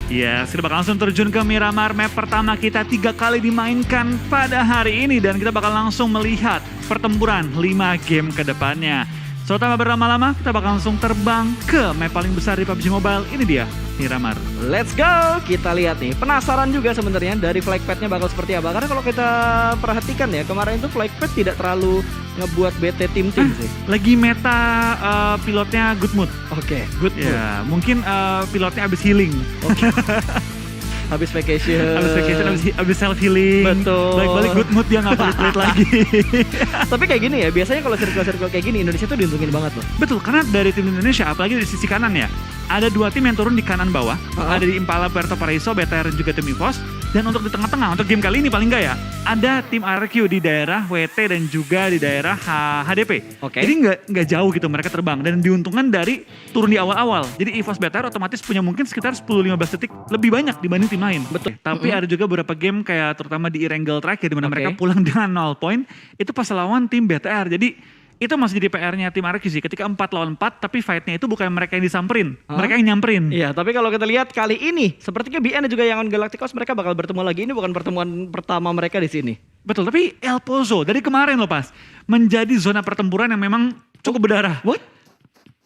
Yes, kita bakal langsung terjun ke Miramar. Map pertama kita 3 kali dimainkan pada hari ini. Dan kita bakal langsung melihat pertempuran 5 game ke depannya. So, tanpa berlama-lama, kita bakal langsung terbang ke map paling besar di PUBG Mobile. Ini dia, Miramar. Let's go! Kita lihat nih, penasaran juga sebenarnya dari flag pad-nya bakal seperti apa. Karena kalau kita perhatikan ya, kemarin itu flag pad tidak terlalu ngebuat bete tim-tim sih. Lagi meta pilotnya good mood. Oke, good mood. Ya, mungkin pilotnya abis healing. Oke. Habis vacation, abis self healing. Betul. Balik-balik good mood dia nggak pelit-pelit lagi. Tapi kayak gini ya, biasanya kalau circle-circle kayak gini Indonesia tuh diuntungin banget loh. Betul, karena dari tim Indonesia, apalagi di sisi kanan ya, ada 2 tim yang turun di kanan bawah. Ada di Impala Puerto Paraiso, BTR dan juga tim EVOS. Dan untuk di tengah-tengah, untuk game kali ini paling enggak ya, ada tim RQ di daerah WT dan juga di daerah HDP. Oke. Jadi nggak jauh gitu mereka terbang dan diuntungkan dari turun di awal-awal. Jadi EVOS BTR otomatis punya mungkin sekitar 10-15 detik lebih banyak dibanding tim lain. Betul. Tapi ada juga beberapa game kayak terutama di Erangel terakhir di mana Oke. mereka pulang dengan 0 point, itu pas lawan tim BTR. Jadi itu masih jadi PR-nya tim RQ sih. Ketika 4 lawan 4, tapi fight-nya itu bukan mereka yang disamperin, mereka yang nyamperin. Iya, tapi kalau kita lihat kali ini, sepertinya BN dan juga Yangon Galacticos mereka bakal bertemu lagi. Ini bukan pertemuan pertama mereka di sini. Betul, tapi El Pozo dari kemarin loh pas, menjadi zona pertempuran yang memang cukup berdarah. What?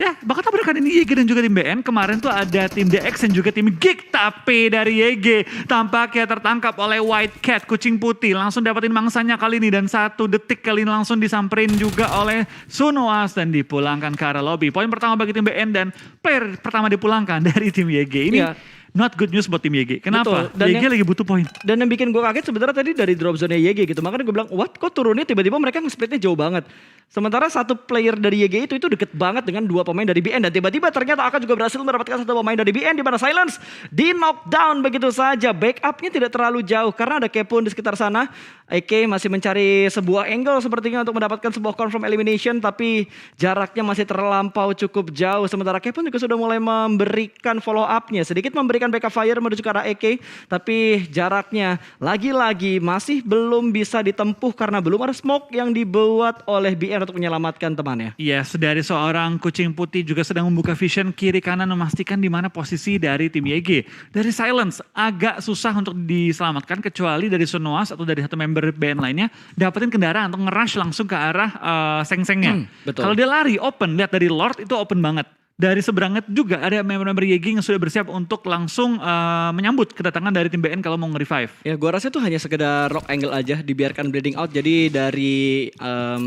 Ya, bahkan tabrakan ini YG dan juga tim BN. Kemarin tuh ada tim DX dan juga tim Geek. Tapi dari YG tampaknya tertangkap oleh White Cat, kucing putih. Langsung dapetin mangsanya kali ini. Dan 1 detik kali ini langsung disamperin juga oleh Sunoas. Dan dipulangkan ke arah lobby. Poin pertama bagi tim BN dan player pertama dipulangkan dari tim YG. Ini not good news buat tim YG. Kenapa? Betul. Dan YG lagi butuh poin. Dan yang bikin gue kaget sebenarnya tadi dari drop zone YG gitu. Makanya gue bilang, what? Kok turunnya tiba-tiba mereka nge-splitnya jauh banget. Sementara 1 player dari YG itu deket banget dengan 2 pemain dari BN. Dan tiba-tiba ternyata Aka juga berhasil mendapatkan 1 pemain dari BN. Di mana Silence di knockdown begitu saja. Backupnya tidak terlalu jauh karena ada Kepun di sekitar sana. AK masih mencari sebuah angle sepertinya untuk mendapatkan sebuah confirm elimination. Tapi jaraknya masih terlampau cukup jauh. Sementara Kepun juga sudah mulai memberikan follow up-nya. Sedikit memberikan backup fire menuju ke arah AK. Tapi jaraknya lagi-lagi masih belum bisa ditempuh karena belum ada smoke yang dibuat oleh BN untuk menyelamatkan temannya. Yes, dari seorang kucing putih juga sedang membuka vision kiri kanan memastikan di mana posisi dari tim YG. Dari Silence agak susah untuk diselamatkan kecuali dari Sunoas atau dari satu member BN lainnya dapetin kendaraan untuk nge-rush langsung ke arah seng-sengnya. Betul. Kalau dia lari open, lihat dari Lord itu open banget. Dari seberangnya juga ada member-member YG yang sudah bersiap untuk langsung menyambut kedatangan dari tim BN kalau mau nge-revive. Ya gua rasa itu hanya sekedar rock angle aja dibiarkan bleeding out. Jadi dari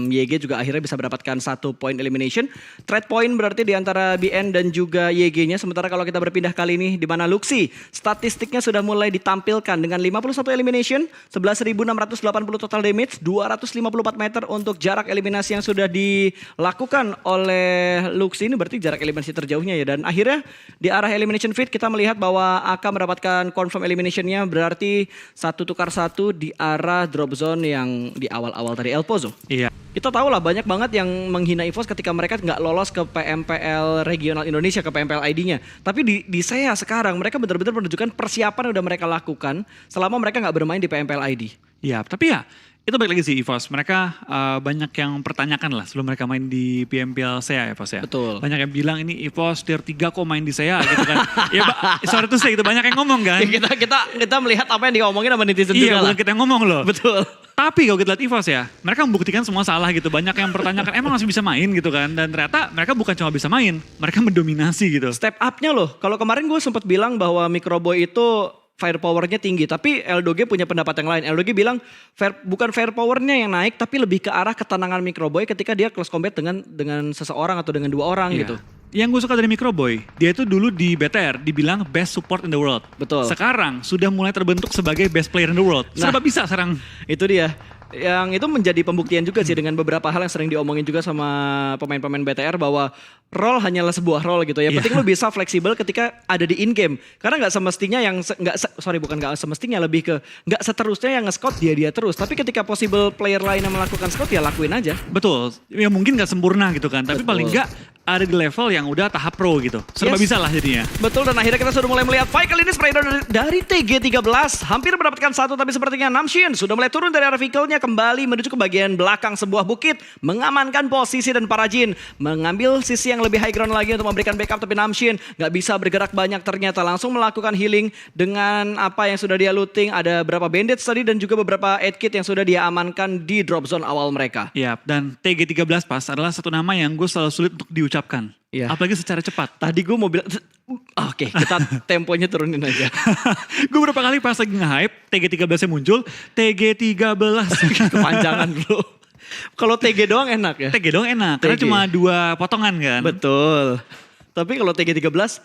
YG juga akhirnya bisa mendapatkan 1 point elimination. Trade point berarti di antara BN dan juga YG-nya. Sementara kalau kita berpindah kali ini di mana Luxi statistiknya sudah mulai ditampilkan dengan 51 elimination, 11.680 total damage, 254 meter untuk jarak eliminasi yang sudah dilakukan oleh Luxi. Ini berarti jarak eliminasi terjauhnya ya. Dan akhirnya di arah elimination feed kita melihat bahwa AK mendapatkan confirm eliminationnya, berarti 1 tukar 1 di arah drop zone yang di awal-awal tadi El Pozo. Iya. Kita tahu lah banyak banget yang menghina EVOS ketika mereka nggak lolos ke PMPL regional Indonesia, ke PMPL ID-nya. Tapi di saya sekarang mereka benar-benar menunjukkan persiapan yang udah mereka lakukan selama mereka nggak bermain di PMPL ID. Iya, tapi ya itu balik lagi sih EVOS. Mereka banyak yang pertanyakan lah sebelum mereka main di PMPL SEA ya EVOS ya. Betul. Banyak yang bilang ini EVOS tier 3 kok main di SEA gitu kan. Ya sorry tuh gitu, banyak yang ngomong kan. Ya, kita melihat apa yang diomongin sama netizen juga Iya, lah. bukan kita yang ngomong loh. Betul. Tapi kalau kita lihat EVOS ya, mereka membuktikan semua salah gitu. Banyak yang pertanyakan emang masih bisa main gitu kan. Dan ternyata mereka bukan cuma bisa main, mereka mendominasi gitu. Step up-nya loh. Kalau kemarin gue sempat bilang bahwa Microboy itu firepower-nya tinggi, tapi Eldoge punya pendapat yang lain. Eldoge bilang bukan firepower-nya yang naik, tapi lebih ke arah ketenangan Microboy ketika dia close combat dengan seseorang atau dengan 2 orang gitu. Yang gue suka dari Microboy, dia itu dulu di BTR dibilang best support in the world. Betul. Sekarang sudah mulai terbentuk sebagai best player in the world. Serba bisa sekarang. Itu dia. Yang itu menjadi pembuktian juga sih dengan beberapa hal yang sering diomongin juga sama pemain-pemain BTR bahwa role hanyalah sebuah role gitu ya. Penting lu bisa fleksibel ketika ada di in game. Karena nggak semestinya nggak semestinya lebih ke nggak seterusnya yang nge-scout dia terus. Tapi ketika possible player lain yang melakukan scout ya lakuin aja. Betul. Ya mungkin nggak sempurna gitu kan. Tapi paling nggak ada di level yang udah tahap pro gitu. Serba bisa lah jadinya. Betul, dan akhirnya kita sudah mulai melihat fight kali ini Spider dari TG13. Hampir mendapatkan 1 tapi sepertinya Namshin sudah mulai turun dari arah vehicle-nya. selanjutnya kembali menuju ke bagian belakang sebuah bukit, mengamankan posisi dan para Jin mengambil sisi yang lebih high ground lagi untuk memberikan backup, tapi Namshin nggak bisa bergerak banyak ternyata, langsung melakukan healing dengan apa yang sudah dia looting. Ada berapa bandage tadi dan juga beberapa aid kit yang sudah dia amankan di drop zone awal mereka. Ya, dan TG13 pas adalah satu nama yang gue selalu sulit untuk diucapkan. Iya. Apalagi secara cepat. Tadi gue mau bilang, oke, kita temponya turunin aja. Gue berapa kali pas lagi nge-hype, TG13-nya muncul, TG13. Kepanjangan bro. Kalau TG doang enak ya? TG doang enak, karena TG. cuma 2 potongan kan. Betul. Tapi kalau TG13,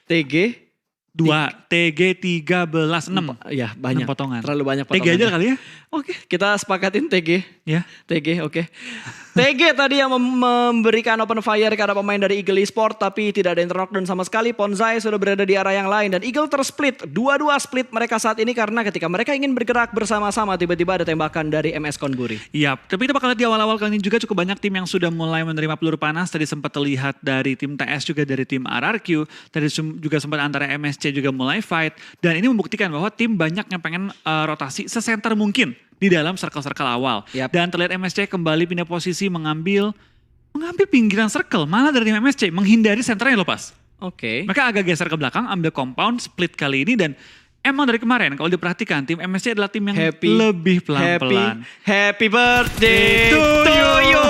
TG 2, TG13, 6. ya banyak. 6 potongan. Terlalu banyak TG potongan. aja kali ya. Oke, kita sepakatin TG. Ya. TG, oke. TG tadi yang memberikan open fire ke arah pemain dari Eagle Esport, tapi tidak ada yang knockdown sama sekali. Ponzai sudah berada di arah yang lain dan Eagle tersplit. Dua-dua split mereka saat ini karena ketika mereka ingin bergerak bersama-sama tiba-tiba ada tembakan dari MS Konburi. Iya, tapi kita bakal lihat di awal-awal kali ini juga cukup banyak tim yang sudah mulai menerima peluru panas. Tadi sempat terlihat dari tim TS juga dari tim RRQ. Tadi juga sempat antara MSC juga mulai fight. Dan ini membuktikan bahwa tim banyak yang pengen rotasi sesenter mungkin di dalam circle-circle awal. Yap. Dan terlihat MSC kembali pindah posisi mengambil pinggiran circle. Malah dari tim MSC menghindari senternya loh pas. Oke. Mereka agak geser ke belakang, ambil compound, split kali ini dan emang dari kemarin kalau diperhatikan tim MSC adalah tim yang lebih pelan-pelan. Happy birthday to you.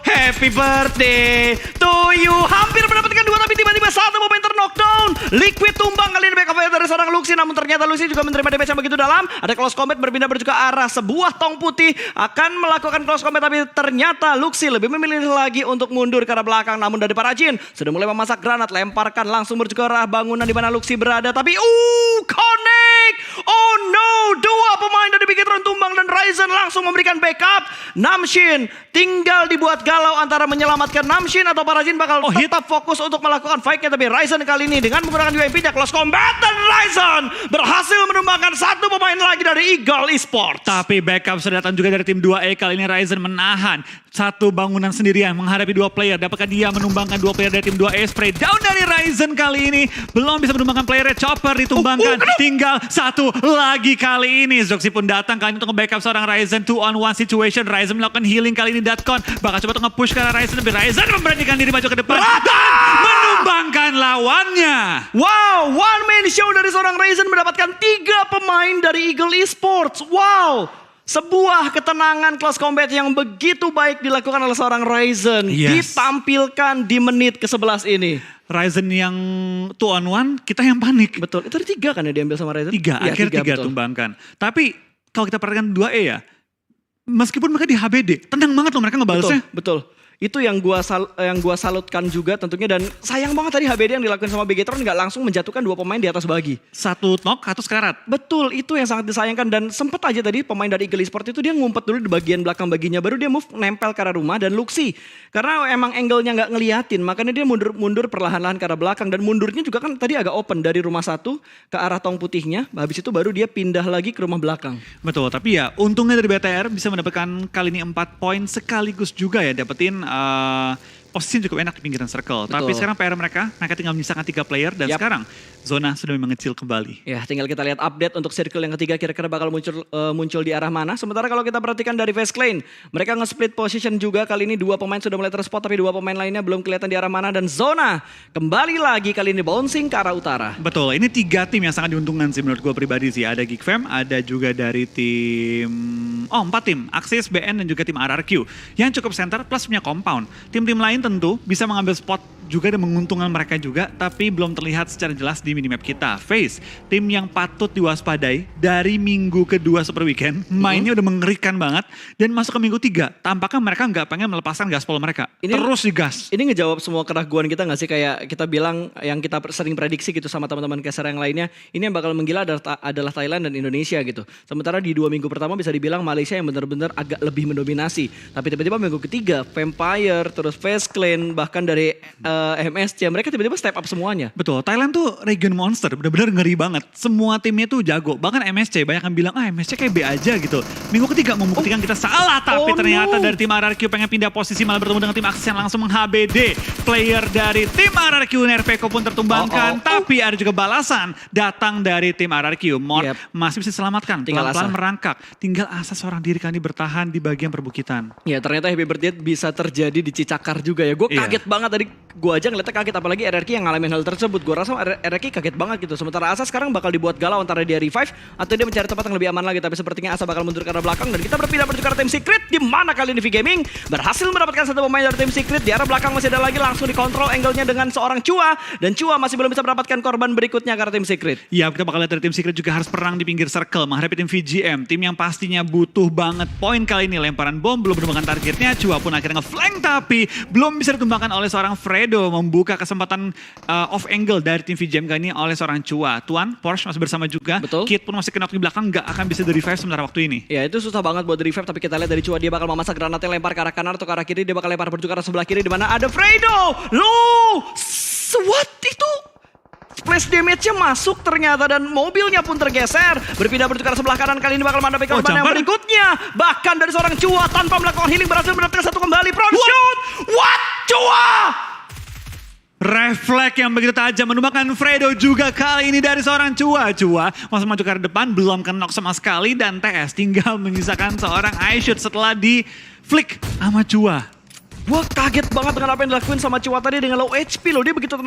Happy birthday to you. Hampir mendapatkan 2 tapi tiba-tiba satu pemain terknockdown. Liquid tumbang kali ini backup dari seorang Luxi, namun ternyata Luxi juga menerima damage yang begitu dalam. Ada close combat berpindah menuju ke arah sebuah tong putih, akan melakukan close combat tapi ternyata Luxi lebih memilih lagi untuk mundur ke arah belakang. Namun dari para Jin sudah mulai memasak granat, lemparkan langsung menuju ke arah bangunan di mana Luxi berada, tapi connect. Oh no, 2 pemain dari Bigetron tumbang dan Ryzen langsung memberikan backup. Namshin tinggal dibuat galau antara menyelamatkan Namshin atau para Jin bakal tetap fokus untuk melakukan fight-nya, tapi Ryzen kali ini dengan menggunakan UMP-nya close combat dan Ryzen berhasil menumbangkan 1 pemain lagi dari Eagle Esports. Tapi backup sudah datang juga dari tim 2E. Kali ini Ryzen menahan 1 bangunan sendirian menghadapi 2 player. Dapatkah dia menumbangkan 2 player dari tim 2E? Spray down dari Ryzen kali ini. Belum bisa menumbangkan playernya. Chopper ditumbangkan. Tinggal 1 lagi kali ini. Zoxy pun datang kali ini untuk nge-backup seorang Ryzen. 2-on-1 situation. Ryzen melakukan healing kali ini. Datcon bakal coba untuk nge-push ke arah Ryzen. Tapi Ryzen memberanikan diri maju ke depan. Dan menumbangkan lawannya. Wow, one man show dari seorang Ryzen mendapatkan 3 pemain dari Eagle Esports. Wow, sebuah ketenangan close combat yang begitu baik dilakukan oleh seorang Ryzen. Yes. Ditampilkan di menit ke-11 ini. Ryzen yang 2-on-1, kita yang panik. Betul, itu ada 3 kan ya diambil sama Ryzen? 3, Iya, akhirnya 3 betul. tumbangkan. Tapi kalau kita perhatikan 2E ya, meskipun mereka di HBD, tenang banget loh mereka ngebalesnya. Betul. Itu yang gua salutkan juga tentunya, dan sayang banget tadi HBD yang dilakukan sama Bigetron nggak langsung menjatuhkan 2 pemain di atas bagi. 1 knock, 1 sekarat. Betul, itu yang sangat disayangkan, dan sempet aja tadi pemain dari Eagle Esports itu dia ngumpet dulu di bagian belakang baginya, baru dia move nempel ke arah rumah dan Luxi. Karena emang angle-nya nggak ngeliatin, makanya dia mundur perlahan-lahan ke arah belakang, dan mundurnya juga kan tadi agak open dari rumah 1 ke arah tong putihnya, habis itu baru dia pindah lagi ke rumah belakang. Betul, tapi ya untungnya dari BTR bisa mendapatkan kali ini 4 poin sekaligus juga ya dapetin posisi cukup enak di pinggiran circle. Betul. Tapi sekarang PR mereka tinggal menyisakan 3 player dan sekarang zona sudah mengecil kembali. Ya, tinggal kita lihat update untuk circle yang ketiga kira-kira bakal muncul di arah mana. Sementara kalau kita perhatikan dari Face Clan, mereka nge-split position juga kali ini. 2 pemain sudah mulai terspot tapi 2 pemain lainnya belum kelihatan di arah mana, dan zona kembali lagi kali ini bouncing ke arah utara. Betul, ini 3 tim yang sangat diuntungkan sih menurut gue pribadi sih. Ada Geekfam, ada juga dari tim 4 tim, Axis, BN dan juga tim RRQ yang cukup center plus punya compound. Tim-tim lain tentu bisa mengambil spot juga dan menguntungkan mereka juga, tapi belum terlihat secara jelas di minimap kita. Face, tim yang patut diwaspadai dari minggu kedua Super Weekend, mainnya udah mengerikan banget, dan masuk ke minggu 3, tampaknya mereka nggak pengen melepaskan gaspol mereka. Terus digas. Ini ngejawab semua keraguan kita gak sih, kayak kita bilang yang kita sering prediksi gitu sama teman-teman caster yang lainnya, ini yang bakal menggila adalah Thailand dan Indonesia gitu. Sementara di 2 minggu pertama bisa dibilang Malaysia yang benar-benar agak lebih mendominasi, tapi tiba-tiba minggu ketiga Vampire, terus Face Clan, bahkan dari MSC, mereka tiba-tiba step up semuanya. Betul, Thailand tuh region monster, bener-bener ngeri banget. Semua timnya tuh jago, bahkan MSC banyak yang bilang, MSC kayak B aja gitu. Minggu ketiga membuktikan kita salah, tapi ternyata dari tim RRQ pengen pindah posisi malah bertemu dengan tim Axis yang langsung meng-HBD. Player dari tim RRQ, Nerveko pun tertumbangkan, tapi ada juga balasan datang dari tim RRQ. Mort masih bisa diselamatkan, pelan-pelan merangkak. Tinggal Asa seorang diri kali bertahan di bagian perbukitan. Ya ternyata Happy Birthday bisa terjadi di Cicakar juga ya. Gue kaget banget tadi, gue aja ngeliatnya kaget, apalagi RRQ yang ngalamin hal tersebut. Gue rasa RRQ kaget banget gitu. Sementara Asa sekarang bakal dibuat galau antara dia revive atau dia mencari tempat yang lebih aman lagi. Tapi sepertinya Asa bakal mundur ke arah belakang dan kita berpindah menuju ke arah tim Secret, di mana kali ini V-Gaming berhasil mendapatkan satu pemain dari tim Secret. Di arah belakang masih ada lagi, langsung dikontrol angle-nya dengan seorang Chua, dan Chua masih belum bisa mendapatkan korban berikutnya ke arah tim Secret. Ya, kita bakal lihat dari tim Secret juga harus perang di pinggir circle menghadapi tim VGM, tim yang pastinya butuh banget poin kali ini. Lemparan bom belum menemukan targetnya, Chua pun akhirnya nge-flank tapi belum bisa ditumbangkan oleh seorang Fredo, membuka kesempatan off angle dari tim VGM kali ini oleh seorang Chua. Tuan, Porsche masih bersama juga. Betul. Kit pun masih kena di belakang, nggak akan bisa di-revive sementara waktu ini. Ya itu susah banget buat revive, tapi kita lihat dari Chua, dia bakal memasak granatnya, lempar ke arah kanan atau ke arah kiri, dia bakal lempar menuju ke arah sebelah kiri di mana ada Fredo. What itu? Splash damage-nya masuk ternyata dan mobilnya pun tergeser. Berpindah menuju ke arah sebelah kanan, kali ini bakal menghadapi korban yang berikutnya. Bahkan dari seorang Chua tanpa melakukan healing berhasil mendapatkan satu kembali. Front shoot! What? Chua! Refleks yang begitu tajam menumbangkan Fredo juga kali ini dari seorang Chua. Chua masuk maju ke arah depan, belum kena knock sama sekali, dan TS tinggal menyisakan seorang iShoot setelah di flick sama Chua. Gue kaget banget dengan apa yang dilakuin sama Chua tadi dengan low HP loh. Dia begitu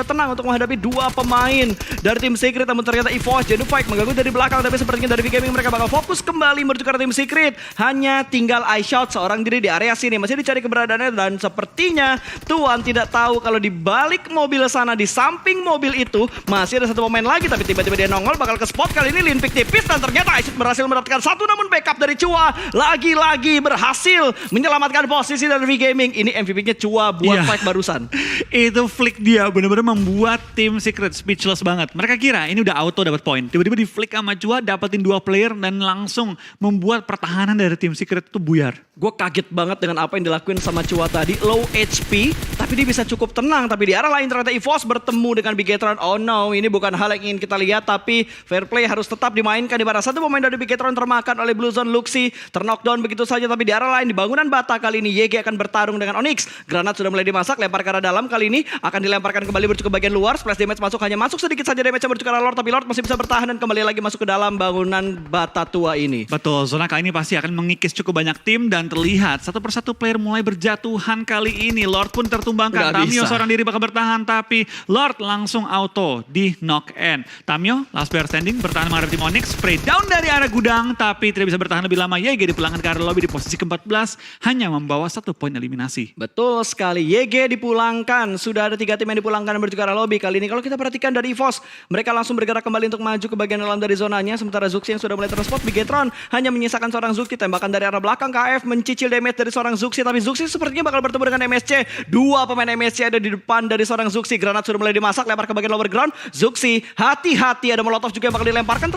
tenang untuk menghadapi dua pemain dari tim Secret. Namun ternyata EVOS Genufike mengganggu dari belakang. Tapi sepertinya dari V-Gaming mereka bakal fokus kembali menuju ke tim Secret. Hanya tinggal iShot seorang diri di area sini. Masih dicari keberadaannya dan sepertinya Tuan tidak tahu kalau di balik mobil sana, di samping mobil itu masih ada satu pemain lagi. Tapi tiba-tiba dia nongol bakal ke spot. Kali ini Linpik tipis dan ternyata iShot berhasil mendapatkan satu, namun backup dari Chua lagi-lagi berhasil menyelamatkan posisi dari V-Gaming. Ini MVP-nya Chua buat fight barusan. Itu flick dia benar-benar membuat tim Secret speechless banget. Mereka kira ini udah auto dapat poin. Tiba-tiba di flick sama Chua dapetin dua player dan langsung membuat pertahanan dari tim Secret itu buyar. Gue kaget banget dengan apa yang dilakuin sama Chua tadi. Low HP, tapi dia bisa cukup tenang. Tapi di arah lain ternyata EVOS bertemu dengan Bigetron. Oh no, ini bukan hal yang ingin kita lihat. Tapi fair play harus tetap dimainkan. Di mana satu pemain dari Bigetron termakan oleh Blue Zone Luxi. Terknockdown begitu saja. Tapi di arah lain di bangunan bata kali ini YG akan bertarung dengan Onyx. Granat sudah mulai dimasak, lempar ke arah dalam, kali ini akan dilemparkan kembali menuju ke bagian luar. Splash damage masuk, hanya masuk sedikit saja damage menuju ke arah Lord, tapi Lord masih bisa bertahan dan kembali lagi masuk ke dalam bangunan bata tua ini. Betul, zona kali ini pasti akan mengikis cukup banyak tim dan terlihat satu persatu player mulai berjatuhan kali ini. Lord pun tertumbangkan, Tamio seorang diri bakal bertahan, tapi Lord langsung auto di knock end. Tamio last player standing, bertahan menghadapi tim Onyx, spray down dari arah gudang, tapi tidak bisa bertahan lebih lama. YG dipulangkan ke arah lobby di posisi ke-14, hanya membawa satu poin eliminasi. Betul sekali, YG dipulangkan. Sudah ada 3 tim yang dipulangkan menuju ke arah lobby. Kali ini kalau kita perhatikan dari EVOS, mereka langsung bergerak kembali untuk maju ke bagian dalam dari zonanya. Sementara Zuxi yang sudah mulai terspot, Bigetron hanya menyisakan seorang Zuxi. Tembakan dari arah belakang, KF mencicil damage dari seorang Zuxi. Tapi Zuxi sepertinya bakal bertemu dengan MSC. Dua pemain MSC ada di depan dari seorang Zuxi. Granat sudah mulai dimasak, lempar ke bagian lower ground. Zuxi, hati-hati, ada molotov juga yang bakal dilemparkan.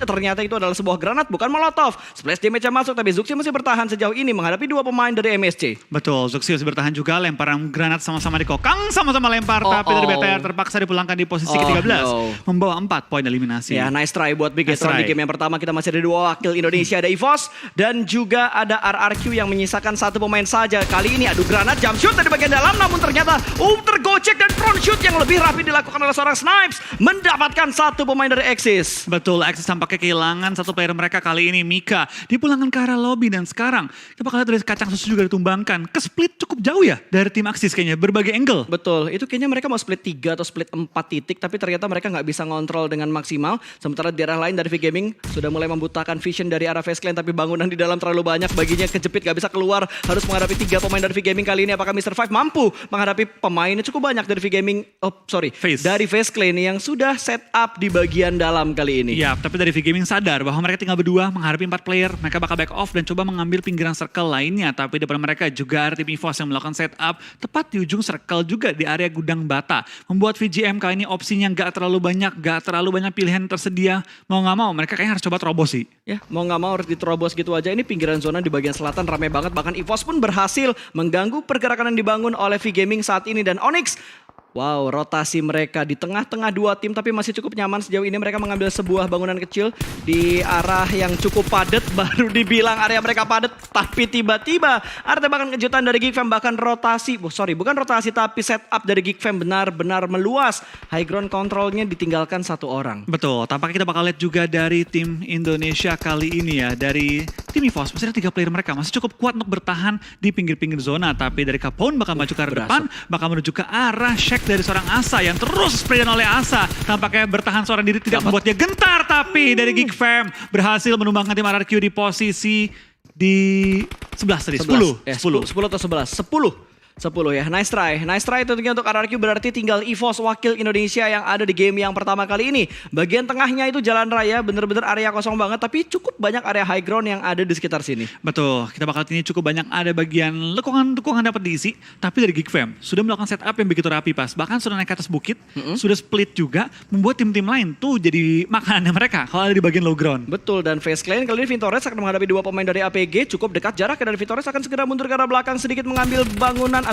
Ternyata itu adalah sebuah granat, bukan molotov. Splash damage yang masuk, tapi Zuxi masih bertahan sejauh ini menghadapi dua pemain dari MSC. Betul, Zuxi masih bertahan juga, lemparan granat sama-sama dikokang, sama-sama lempar, tapi dari BTR terpaksa dipulangkan di posisi ke-13, membawa 4 poin eliminasi. Ya, nice try buat Bigetron di game yang pertama. Kita masih ada 2 wakil Indonesia, ada EVOS dan juga ada RRQ yang menyisakan 1 pemain saja. Kali ini adu granat, jump shoot dari bagian dalam, namun ternyata tergocek dan front shoot yang lebih rapi dilakukan oleh seorang Snipes, mendapatkan 1 pemain dari Axis. Betul, Axis tampaknya kehilangan 1 player mereka kali ini, Mika. Dipulangkan ke arah lobby dan sekarang kita bakal lihat dari kacang susu juga ditumbangkan. Ke split cukup jauh ya dari tim Axis kayaknya, berbagai angle. Betul, itu kayaknya mereka mau split 3 atau split 4 titik, tapi ternyata mereka nggak bisa ngontrol dengan maksimal. Sementara di arah lain dari V-Gaming sudah mulai membutakan vision dari arah Face Clan, tapi bangunan di dalam terlalu banyak, baginya kejepit, nggak bisa keluar. Harus menghadapi 3 pemain dari V-Gaming kali ini. Apakah Mr. Five mampu menghadapi pemainnya cukup banyak dari V-Gaming, dari Face Clan yang sudah set up di bagian dalam kali ini. Ya, tapi dari V-Gaming sadar bahwa mereka tinggal berdua menghadapi 4 player. Mereka bakal back off dan coba mengambil pinggiran circle lainnya. Tapi depan mereka juga ada tim tim EVOS yang melakukan setup tepat di ujung circle juga di area gudang bata. Membuat VGM kali ini opsinya gak terlalu banyak pilihan tersedia. Mau gak mau mereka kayaknya harus coba terobos sih. Ya, mau nggak mau harus diterobos gitu aja. Ini pinggiran zona di bagian selatan ramai banget. Bahkan EVOS pun berhasil mengganggu pergerakan yang dibangun oleh V-Gaming saat ini. Dan Onyx, wow, rotasi mereka di tengah-tengah dua tim tapi masih cukup nyaman. Sejauh ini mereka mengambil sebuah bangunan kecil di arah yang cukup padat. Baru dibilang area mereka padat, tapi tiba-tiba ada tembakan kejutan dari Geek Fam. Bahkan rotasi, bukan rotasi tapi setup dari Geek Fam benar-benar meluas. High ground controlnya ditinggalkan satu orang. Betul, tampaknya kita bakal lihat juga dari tim Indonesia kali ini ya. Dari tim EVOS, masih ada 3 player mereka. Masih cukup kuat untuk bertahan di pinggir-pinggir zona. Tapi dari Capone bakal maju ke arah depan, bakal menuju ke arah Shaq dari seorang Asa yang terus sprayan oleh Asa. Tampaknya bertahan seorang diri tidak membuat dia gentar. Tapi dari Geek Fam berhasil menumbangkan tim RRQ di posisi di 11 tadi, 10 atau 11? 10 ya, nice try tentunya untuk RRQ. Berarti tinggal EVOS wakil Indonesia yang ada di game yang pertama kali ini. Bagian tengahnya itu jalan raya, bener-bener area kosong banget. Tapi cukup banyak area high ground yang ada di sekitar sini. Betul, kita bakal ini cukup banyak ada bagian lekungan dapat diisi. Tapi dari Geek Fam sudah melakukan setup yang begitu rapi pas. Bahkan sudah naik ke atas bukit, sudah split juga. Membuat tim-tim lain tuh jadi makanannya mereka kalau ada di bagian low ground. Betul, dan FaZe Clan kali ini Vintores akan menghadapi 2 pemain dari APG. Cukup dekat jaraknya dan Vintores akan segera mundur ke arah belakang sedikit mengambil bangunan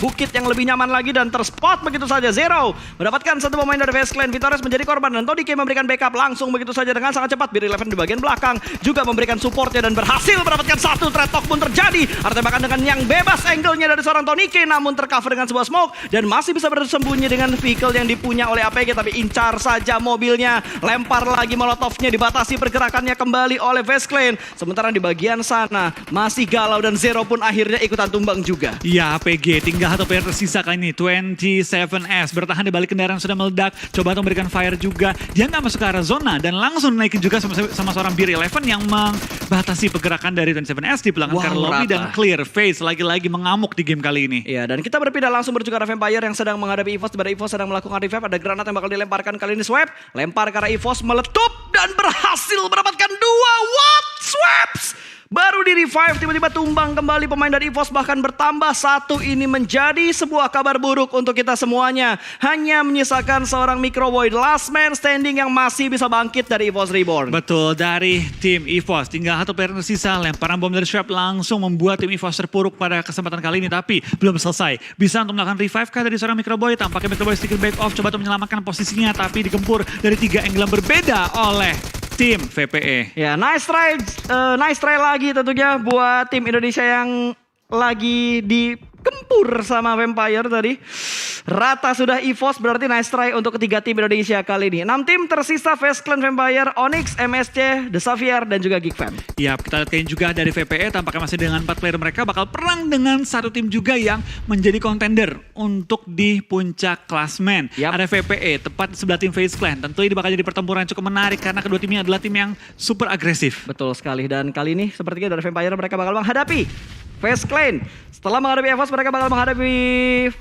bukit yang lebih nyaman lagi dan terspot begitu saja. Zero mendapatkan 1 pemain dari FaZe Clan. Vintores menjadi korban dan Todike memberikan backup langsung begitu saja dengan sangat cepat. Beer Eleven di bagian belakang juga memberikan supportnya dan berhasil mendapatkan 1 trade talk pun terjadi. Artebakan dengan yang bebas angle-nya dari seorang Tonike namun tercover dengan sebuah smoke dan masih bisa bersembunyi dengan vehicle yang dipunya oleh APG. Tapi incar saja mobilnya, lempar lagi molotovnya, dibatasi pergerakannya kembali oleh FaZe Clan. Sementara di bagian sana masih galau dan Zero pun akhirnya ikutan tumbang juga. Ya, APG tinggal 1 player tersisa kali ini. 27S bertahan di balik kendaraan sudah meledak. Coba untuk memberikan fire juga. Dia nggak masuk ke arah zona dan langsung naikin juga sama seorang Beer Eleven yang membatasi pergerakan dari 27S di belakang karena lobby dan clear. FaZe lagi-lagi mengamuk di game kali ini. Iya, dan kita berpindah langsung menuju ke arah Vampire yang sedang menghadapi EVOS. Di EVOS sedang melakukan revive. Ada granat yang bakal dilemparkan kali ini. Swap, lempar ke arah EVOS, meletup dan berhasil mendapatkan 2 swaps. Baru di revive, tiba-tiba tumbang kembali pemain dari EVOS, bahkan bertambah 1. Ini menjadi sebuah kabar buruk untuk kita semuanya. Hanya menyisakan seorang Microvoid, last man standing yang masih bisa bangkit dari EVOS Reborn. Betul, dari tim EVOS tinggal 1 player tersisa. Lemparan bom dari Swap langsung membuat tim EVOS terpuruk pada kesempatan kali ini. Tapi belum selesai. Bisa untuk melakukan revive kah dari seorang Microboy? Tampaknya Microboy sedikit back off, coba untuk menyelamatkan posisinya. Tapi digempur dari 3 angle yang berbeda oleh tim VPE. Ya, nice try lagi tentunya buat tim Indonesia yang lagi digempur sama Vampire tadi. Rata sudah EVOS, berarti nice try untuk ketiga tim Indonesia kali ini. 6 tim tersisa, FaZe Clan, Vampire, Onyx, MSC, The Xavier, dan juga Geek Fam. Ya, kita lihat juga dari VPE tampaknya masih dengan 4 player mereka bakal perang dengan 1 tim juga yang menjadi contender untuk di puncak klasmen. Ada VPE, tepat sebelah tim FaZe Clan. Tentu ini bakal jadi pertempuran yang cukup menarik karena kedua timnya adalah tim yang super agresif. Betul sekali, dan kali ini sepertinya dari Vampire mereka bakal menghadapi FaZe Clan. Setelah menghadapi EVOS, mereka bakal menghadapi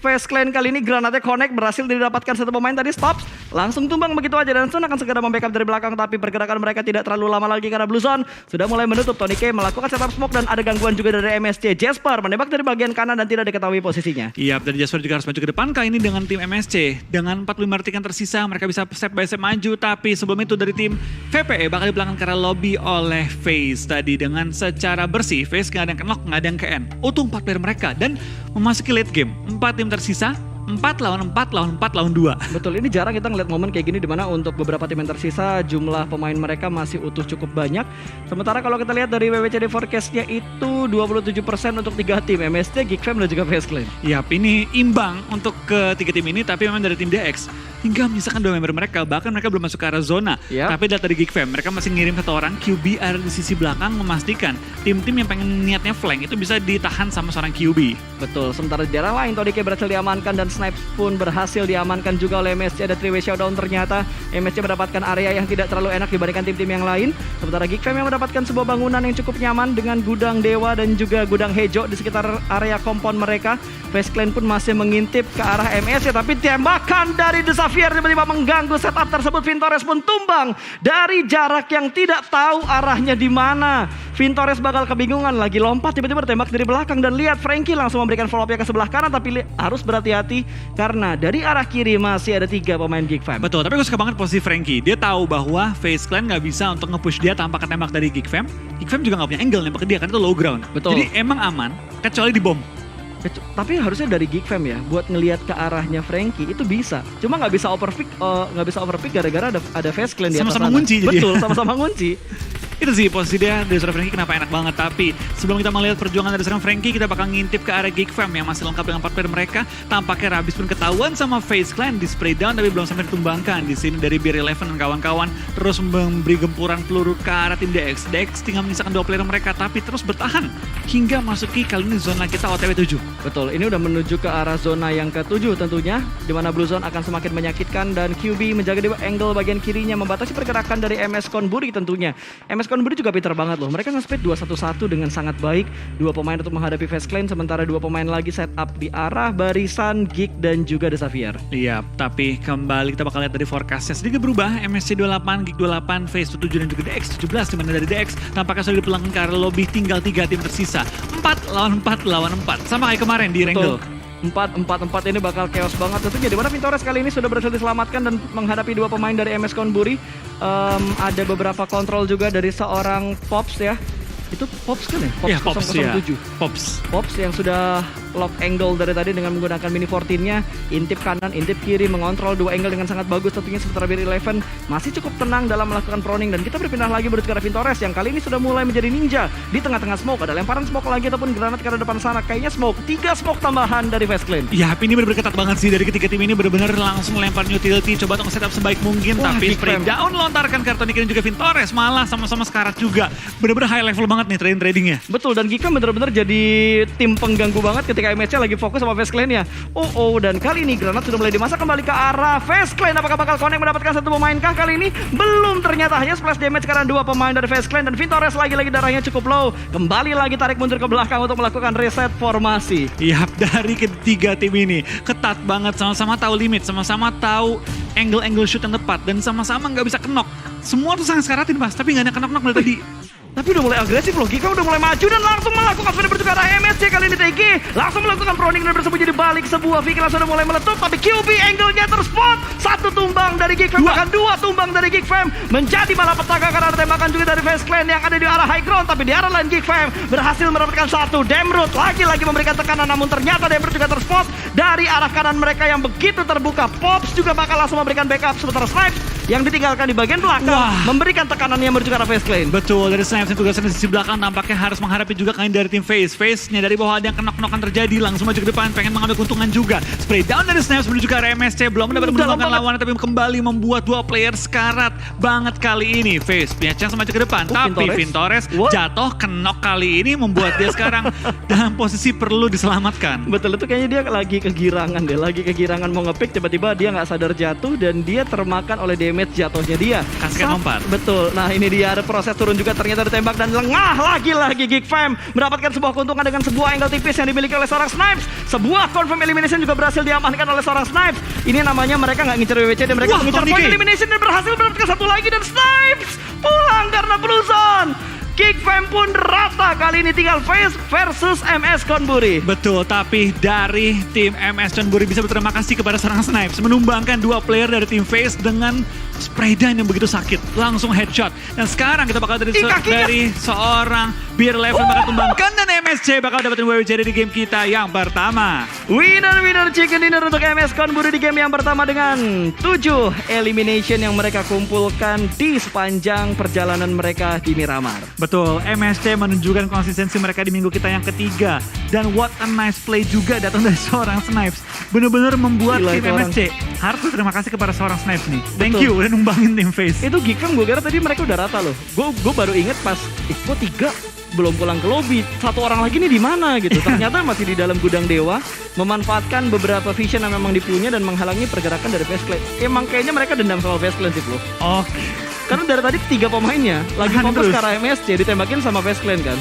FaZe Clan. Kali ini granatnya connect, berhasil didapatkan 1 pemain tadi, stops. Langsung tumbang begitu aja dan Sun akan segera membackup dari belakang. Tapi pergerakan mereka tidak terlalu lama lagi karena Blue Zone sudah mulai menutup. Tonike melakukan setup smoke dan ada gangguan juga dari MSC. Jasper menembak dari bagian kanan dan tidak diketahui posisinya. Iya, dari Jasper juga harus maju ke depan kali ini dengan tim MSC. Dengan 45 detik yang tersisa, mereka bisa step by step maju. Tapi sebelum itu dari tim VPE bakal di belakang karena lobby oleh FaZe. Tadi dengan secara bersih, FaZe nggak ada yang knock, nggak ada yang KN. Utuh 4 player mereka dan memasuki late game. 4 tim tersisa, 4 lawan 4 lawan 4 lawan 2. Betul, ini jarang kita ngeliat momen kayak gini dimana untuk beberapa tim yang tersisa jumlah pemain mereka masih utuh cukup banyak. Sementara kalau kita lihat dari WWCD forecast-nya itu 27% untuk 3 tim, MSC, Geek Fam, dan juga FaZe Clan. Yap, ini imbang untuk ketiga tim ini, tapi memang dari tim DX hingga menyisakan 2 member mereka, bahkan mereka belum masuk ke arah zona. Tapi data dari Geek Fam, mereka masih ngirim 1 orang QB ada di sisi belakang memastikan tim-tim yang pengen niatnya flank itu bisa ditahan sama seorang QB. Betul, sementara di daerah lain Todike berhasil diamankan dan Snipes pun berhasil diamankan juga oleh MSC. Ada 3-way showdown ternyata. MSC mendapatkan area yang tidak terlalu enak dibandingkan tim-tim yang lain. Sementara Geek Fam yang mendapatkan sebuah bangunan yang cukup nyaman dengan gudang dewa dan juga gudang hejo di sekitar area kompon mereka. FaZe Clan pun masih mengintip ke arah MSC, tapi tembakan dari The Xavier tiba-tiba mengganggu setup tersebut. Vintores pun tumbang dari jarak yang tidak tahu arahnya di mana. Vintores bakal kebingungan, lagi lompat tiba-tiba ditembak dari belakang dan lihat Frankie langsung memberikan follow up-nya ke sebelah kanan, tapi harus berhati-hati karena dari arah kiri masih ada 3 pemain Geek Fam. Betul, tapi gue suka banget posisi Frankie. Dia tahu bahwa FaZe Clan nggak bisa untuk nge-push dia tanpa ketembak dari Geek Fam. Geek Fam juga nggak punya angle nembak ke dia karena itu low ground. Betul. Jadi emang aman, kecuali di bom. Tapi harusnya dari Geek Fam ya, buat ngelihat ke arahnya Frankie itu bisa. Cuma nggak bisa overpick gara-gara ada FaZe Clan di atas Sama-sama sana. ngunci jadi. Betul, sama-sama ngunci. Itu sih posisi dia dari seorang Frankie kenapa enak banget. Tapi sebelum kita melihat perjuangan dari seorang Frankie, kita bakal ngintip ke arah Geek Fam yang masih lengkap dengan 4 player mereka. Tampaknya Rabis pun ketahuan sama FaZe Clan di spray down tapi belum sampai ditumbangkan. Di sini dari Beer11 dan kawan-kawan terus memberi gempuran peluru ke arah tim DX. DX tinggal menyisakan 2 player mereka tapi terus bertahan hingga masuki kali ini zona kita OTW 7. Betul, ini udah menuju ke arah zona yang ke-7 tentunya, di mana Blue Zone akan semakin menyakitkan dan QB menjaga di angle bagian kirinya membatasi pergerakan dari MS Konburi tentunya. MS Konburi juga pintar banget loh, mereka nge-split 2-1-1 dengan sangat baik. 2 pemain untuk menghadapi FaZe Clan, sementara 2 pemain lagi set up di arah barisan Geek dan juga The Xavier. Iya, tapi kembali kita bakal lihat dari forecastnya sedikit berubah. MSC 28, Geek 28, FaZe 7 dan juga DX 17, dimana dari DX tampaknya sudah dipulangkan ke arah lobby, tinggal 3 tim tersisa. 4 lawan 4 lawan 4, sama kayak kemarin di Wrangle. 4-4-4 ini bakal chaos banget tentunya, dimana Vintores kali ini sudah berhasil diselamatkan dan menghadapi 2 pemain dari MS Konburi. Ada beberapa kontrol juga dari seorang Pops ya. Itu Pops kan ya? Iya, Pops ya. 007. Pops yang sudah lock angle dari tadi dengan menggunakan mini 14-nya, intip kanan, intip kiri, mengontrol 2 angle dengan sangat bagus tentunya. Sementara Beer11 masih cukup tenang dalam melakukan proning, dan kita berpindah lagi menuju ke arah Vintores yang kali ini sudah mulai menjadi ninja. Di tengah-tengah smoke ada lemparan smoke lagi ataupun granat ke arah depan sana. Kayaknya smoke, 3 smoke tambahan dari FaZe Clan. Ya, ini benar-benar ketat banget sih dari ketiga tim ini, benar-benar langsung lempar utility, coba untuk setup sebaik mungkin. Wah, tapi Geek spray Fam. down lontarkan kartu dan juga Vintores malah sama-sama sekarat juga. Benar-benar high level banget nih tradingnya. Betul, dan Geek Fam benar-benar jadi tim pengganggu banget ketika MSC lagi fokus sama FaZe Clan ya. Dan kali ini granat sudah mulai dimasak kembali ke arah FaZe Clan. Apakah bakal connect mendapatkan 1 pemain kah kali ini? Belum, ternyata hanya splash damage karena 2 pemain dari FaZe Clan, dan Vintores lagi-lagi darahnya cukup low. Kembali lagi tarik mundur ke belakang untuk melakukan reset formasi. Yap, dari ketiga tim ini ketat banget, sama-sama tahu limit, sama-sama tahu angle shoot yang tepat, dan sama-sama nggak bisa knock. Semua tuh sangat sekaratin Mas, tapi nggak ada knock-knock dari tadi. Tapi udah mulai agresif loh, Geek Fam udah mulai maju dan langsung melakukan spin menuju ke arah MSC. Kali ini TG langsung melakukan proning dan bersembunyi di balik sebuah vehicle yang sudah mulai meletup. Tapi QB angle-nya terspot. 1 tumbang dari Geek Fam, bahkan 2 tumbang dari Geek Fam. Menjadi malapetaka karena ada tembakan juga dari FaZe Clan yang ada di arah high ground. Tapi di arah lain Geek Fam berhasil mendapatkan 1 Damroot. Lagi-lagi memberikan tekanan, namun ternyata Damroot juga terspot dari arah kanan mereka yang begitu terbuka. Pops juga bakal langsung memberikan backup, sementara Snipes yang ditinggalkan di bagian belakang memberikan tekanan yang menuju ke arah FaZe Clan. Betul, dari Snipes yang tugasnya di sisi belakang tampaknya harus menghadapi juga kalian dari tim FaZe. FaZe-nya dari bawah ada yang knock-knockan terjadi, langsung maju ke depan, pengen mengambil keuntungan juga. Spray down dari Snipes menuju ke arah MSC, belum dapat menemukan lawan, tapi kembali membuat 2 player sekarat banget kali ini. FaZe punya chance maju ke depan, tapi Vintores jatuh knock kali ini membuat dia sekarang dalam posisi perlu diselamatkan. Betul, itu kayaknya dia lagi kegirangan deh, lagi kegirangan mau ngepick, tiba-tiba dia nggak sadar jatuh dan dia termakan oleh damage jatuhnya dia. Kasihkan lompat. Betul, nah ini dia ada proses turun juga, ternyata ditembak dan lengah lagi-lagi Geek Fam mendapatkan sebuah keuntungan dengan sebuah angle tipis yang dimiliki oleh seorang Snipes. Sebuah confirm elimination juga berhasil diamankan oleh seorang Snipes. Ini namanya mereka nggak ngincer WWC dan mereka mengincar point elimination dan berhasil mendapatkan 1 lagi, dan Snipes pulang karena Blue Zone. Geek Fam pun rata kali ini, tinggal FaZe versus MS Konburi. Betul, tapi dari tim MS Konburi bisa berterima kasih kepada seorang Snipes menumbangkan 2 player dari tim FaZe dengan spray down yang begitu sakit, langsung headshot. Dan sekarang kita bakal dari seorang Beer11 bakal tumbangkan, dan MSC bakal dapetin WWC di game kita yang pertama. Winner chicken dinner untuk MS Konburi di game yang pertama dengan 7 elimination yang mereka kumpulkan di sepanjang perjalanan mereka di Miramar. Betul, MSC menunjukkan konsistensi mereka di minggu kita yang ketiga. Dan what a nice play juga datang dari seorang Snipes. Bener-bener membuat tim MSC harus berterima kasih kepada seorang Snipes nih. Thank you udah numbangin tim FaZe. Itu Geek Fam, gue kira tadi mereka udah rata loh. Gue baru inget pas gue 3 belum pulang ke lobby, 1 orang lagi nih di mana gitu. Ternyata masih di dalam gudang dewa, memanfaatkan beberapa vision yang memang dipunya dan menghalangi pergerakan dari FaZe Clan. Emang kayaknya mereka dendam sama FaZe Clan sih loh. Oke. Karena dari tadi 3 pemainnya lagi fokus ke arah MSC, ditembakin sama FaZe Clan kan.